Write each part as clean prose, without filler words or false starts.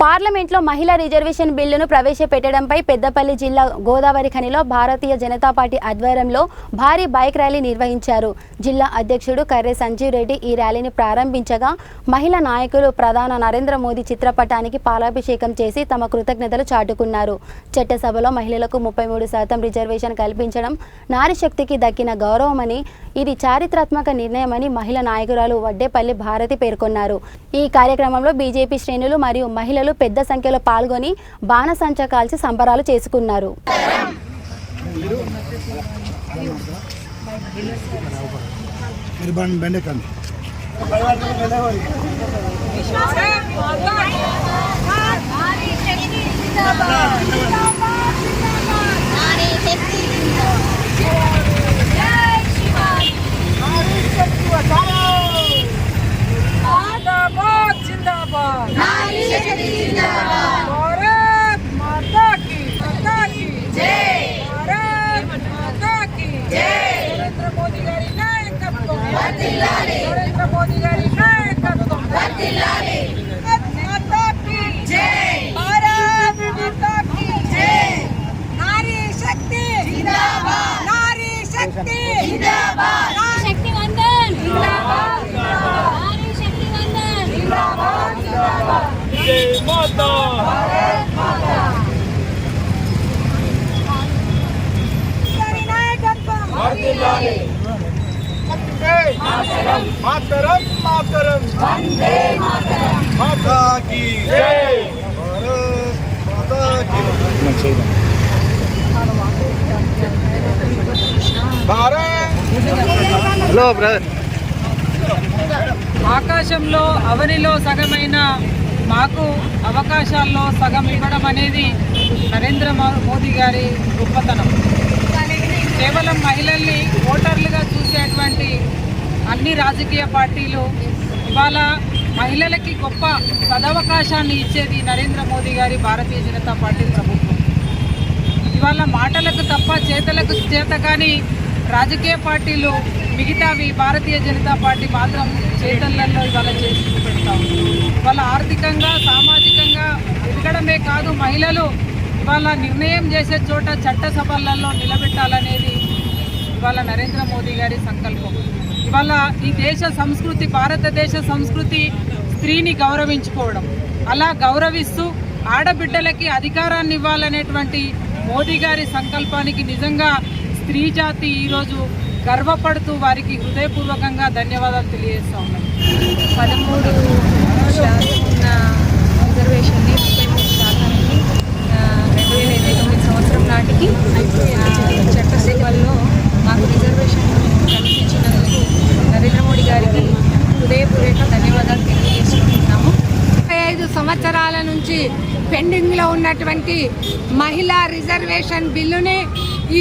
పార్లమెంట్లో మహిళా రిజర్వేషన్ బిల్లును ప్రవేశపెట్టడంపై పెద్దపల్లి జిల్లా గోదావరి ఖనిలో భారతీయ జనతా పార్టీ ఆధ్వర్యంలో భారీ బైక్ ర్యాలీ నిర్వహించారు. జిల్లా అధ్యక్షుడు కర్రె సంజీవ్ రెడ్డి ఈ ర్యాలీని ప్రారంభించగా మహిళా నాయకులు ప్రధాని నరేంద్ర మోదీ చిత్రపటానికి పాలాభిషేకం చేసి తమ కృతజ్ఞతలు చాటుకున్నారు. చట్టసభలో మహిళలకు 33% రిజర్వేషన్ కల్పించడం నారీ శక్తికి దక్కిన గౌరవమని, ఇది చారిత్రాత్మక నిర్ణయమని మహిళా నాయకురాలు వడ్డేపల్లి భారతి పేర్కొన్నారు. ఈ కార్యక్రమంలో బీజేపీ శ్రేణులు మరియు మహిళలు పెద్ద సంఖ్యలో పాల్గొని బాణసంచా కాల్చి సంబరాలు చేసుకున్నారు. नरेंद्र मोदी गारी नायकत्व वर्धिल्लाली, माता की जय, भारत माता की जय, नारी शक्ति जिंदाबाद, नारी शक्ति जिंदाबाद, शक्ति वंदन जिंदाबाद, नारी शक्ति वंदन जिंदाबाद, जय माता, भारत माता, गारी नायकत्व वर्धिल्लाली, मातरम मातरम मातरम वंदे मातरम, माता की जय, भारत माता की हेलो ब्रदर. ఆకాశంలో అవనిలో సగమైన మాకు అవకాశాల్లో సగం ఇవ్వడం అనేది నరేంద్ర మోదీ గారి గొప్పతనం. కేవలం మహిళల్ని ఓటర్లుగా చూసేటువంటి అన్ని రాజకీయ పార్టీలు ఇవాళ మహిళలకి గొప్ప సదవకాశాన్ని ఇచ్చేది నరేంద్ర మోదీ గారి భారతీయ జనతా పార్టీ ప్రభుత్వం. ఇవాళ మాటలకు తప్ప చేతలకు చేత కానీ రాజకీయ పార్టీలు మిగతావి భారతీయ జనతా పార్టీ మాత్రం చేతలలో ఇవాళ చేసి పెడతాం. ఇవాళ ఆర్థికంగా సామాజికంగా ఎదగడమే కాదు, మహిళలు ఇవాళ నిర్ణయం చేసే చోట చట్టసభలలో నిలబెట్టాలనేది ఇవాళ నరేంద్ర మోదీ గారి సంకల్పం. ఇవాళ ఈ దేశ సంస్కృతి, భారతదేశ సంస్కృతి స్త్రీని గౌరవించుకోవడం, అలా గౌరవిస్తూ ఆడబిడ్డలకి అధికారాన్ని ఇవ్వాలనేటువంటి మోదీ గారి సంకల్పానికి నిజంగా స్త్రీ జాతి ఈరోజు గర్వపడుతూ వారికి హృదయపూర్వకంగా ధన్యవాదాలు తెలియజేస్తూ ఉన్నాం. 13% ఉన్న రిజర్వేషన్ని 33% 2029 సంవత్సరం నాటికి చట్టసభల్లో మాకు రిజర్వేషన్ కల్పించినందుకు నరేంద్ర మోడీ గారికి హృదయపూర్వక ధన్యవాదాలు తెలియజేసుకుంటున్నాము. 25 సంవత్సరాల నుంచి పెండింగ్లో ఉన్నటువంటి మహిళా రిజర్వేషన్ బిల్లుని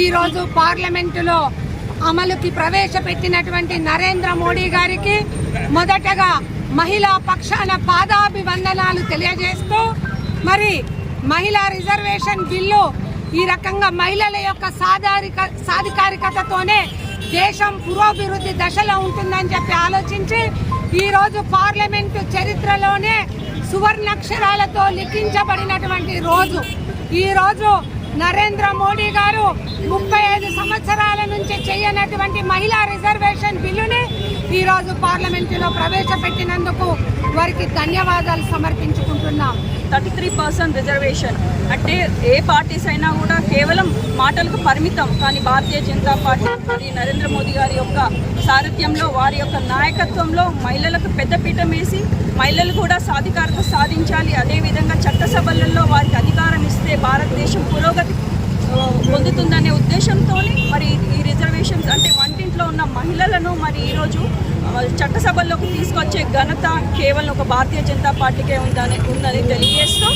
ఈరోజు పార్లమెంటులో అమలుకి ప్రవేశపెట్టినటువంటి నరేంద్ర మోడీ గారికి మొదటగా మహిళా పక్షాన పాదాభివందనాలు తెలియజేస్తూ, మరి మహిళా రిజర్వేషన్ బిల్లు ఈ రకంగా మహిళల యొక్క సాధికారికతతోనే దేశం పురోభివృద్ధి దశలో ఉంటుందని చెప్పి ఆలోచించి ఈరోజు పార్లమెంటు చరిత్రలోనే సువర్ణాక్షరాలతో లిఖించబడినటువంటి రోజు. ఈరోజు నరేంద్ర మోడీ గారు 35 సంవత్సరాల నుంచి చేయనటువంటి మహిళా రిజర్వేషన్ బిల్లుని ఈరోజు పార్లమెంటులో ప్రవేశపెట్టినందుకు వారికి ధన్యవాదాలు సమర్పించుకుంటున్నాం. 33% రిజర్వేషన్ అంటే ఏ పార్టీస్ అయినా కూడా కేవలం మాటలకు పరిమితం, కానీ భారతీయ జనతా పార్టీ మరి నరేంద్ర మోదీ గారి యొక్క సారథ్యంలో, వారి యొక్క నాయకత్వంలో మహిళలకు పెద్దపీఠం వేసి మహిళలు కూడా సాధికారత సాధించాలి, అదేవిధంగా చట్టసభలలో వారికి అధికారం ఇస్తే భారతదేశం పురోగతి పొందుతుందనే ఉద్దేశంతో మరి ఈ రిజర్వేషన్స్ అంటే వంటింట్లో ఉన్న మహిళలను మరి ఈరోజు చట్టసభల్లోకి తీసుకొచ్చే ఘనత కేవలం ఒక భారతీయ జనతా పార్టీకే ఉందని తెలియజేస్తూ